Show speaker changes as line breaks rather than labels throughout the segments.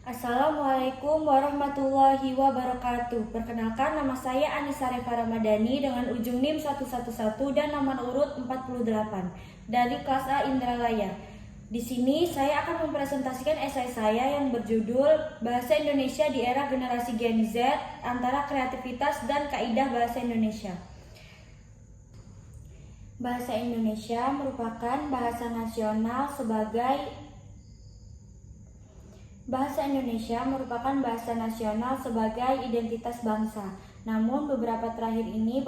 Assalamualaikum warahmatullahi wabarakatuh. Perkenalkan, nama saya Anissa Reva Ramadhani dengan ujung NIM 111 dan nomor urut 48 dari kelas A Indralaya. Di sini saya akan mempresentasikan esai saya yang berjudul Bahasa Indonesia di Era Generasi Gen Z antara Kreativitas dan Kaidah Bahasa Indonesia. Bahasa Indonesia merupakan bahasa nasional sebagai identitas bangsa. Namun beberapa terakhir ini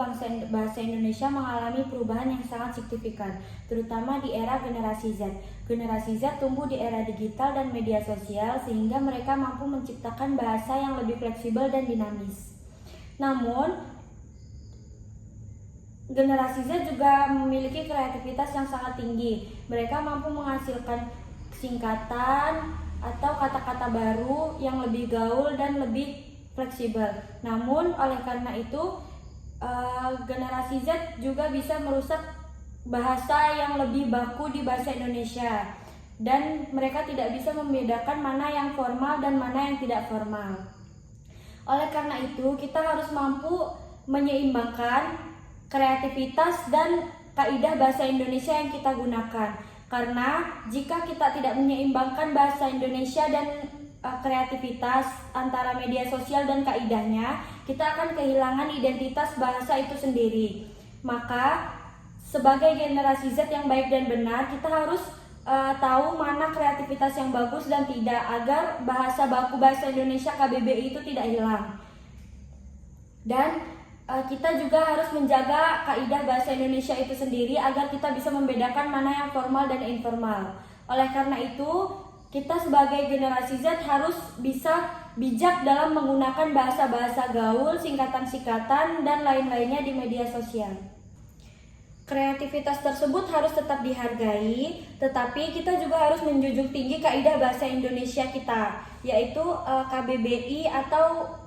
bahasa Indonesia mengalami perubahan yang sangat signifikan, terutama di era generasi Z. Generasi Z tumbuh di era digital dan media sosial sehingga mereka mampu menciptakan bahasa yang lebih fleksibel dan dinamis. Namun generasi Z juga memiliki kreativitas yang sangat tinggi. Mereka mampu menghasilkan singkatan atau kata-kata baru yang lebih gaul dan lebih fleksibel. Namun oleh karena itu generasi Z juga bisa merusak bahasa yang lebih baku di bahasa Indonesia, dan mereka tidak bisa membedakan mana yang formal dan mana yang tidak formal. Oleh karena itu kita harus mampu menyeimbangkan kreativitas dan kaidah bahasa Indonesia yang kita gunakan. Karena jika kita tidak menyeimbangkan bahasa Indonesia dan kreativitas antara media sosial dan kaidahnya, kita akan kehilangan identitas bahasa itu sendiri. Maka sebagai generasi Z yang baik dan benar, kita harus tahu mana kreativitas yang bagus dan tidak, agar bahasa baku bahasa Indonesia KBBI itu tidak hilang. Dan kita juga harus menjaga kaidah bahasa Indonesia itu sendiri agar kita bisa membedakan mana yang formal dan informal. Oleh karena itu, kita sebagai generasi Z harus bisa bijak dalam menggunakan bahasa-bahasa gaul, singkatan-singkatan, dan lain-lainnya di media sosial. Kreativitas tersebut harus tetap dihargai, tetapi kita juga harus menjunjung tinggi kaidah bahasa Indonesia kita, yaitu KBBI atau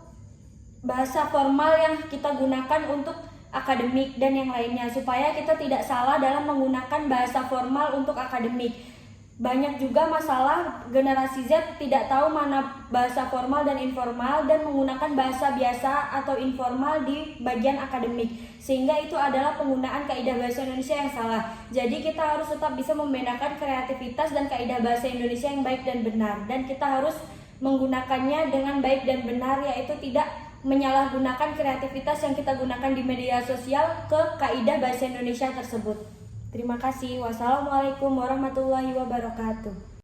bahasa formal yang kita gunakan untuk akademik dan yang lainnya, supaya kita tidak salah dalam menggunakan bahasa formal untuk akademik. Banyak juga masalah generasi Z tidak tahu mana bahasa formal dan informal dan menggunakan bahasa biasa atau informal di bagian akademik, sehingga itu adalah penggunaan kaidah bahasa Indonesia yang salah. Jadi kita harus tetap bisa membedakan kreativitas dan kaidah bahasa Indonesia yang baik dan benar, dan kita harus menggunakannya dengan baik dan benar, yaitu tidak menyalahgunakan kreativitas yang kita gunakan di media sosial ke kaidah bahasa Indonesia tersebut. Terima kasih. Wassalamualaikum warahmatullahi wabarakatuh.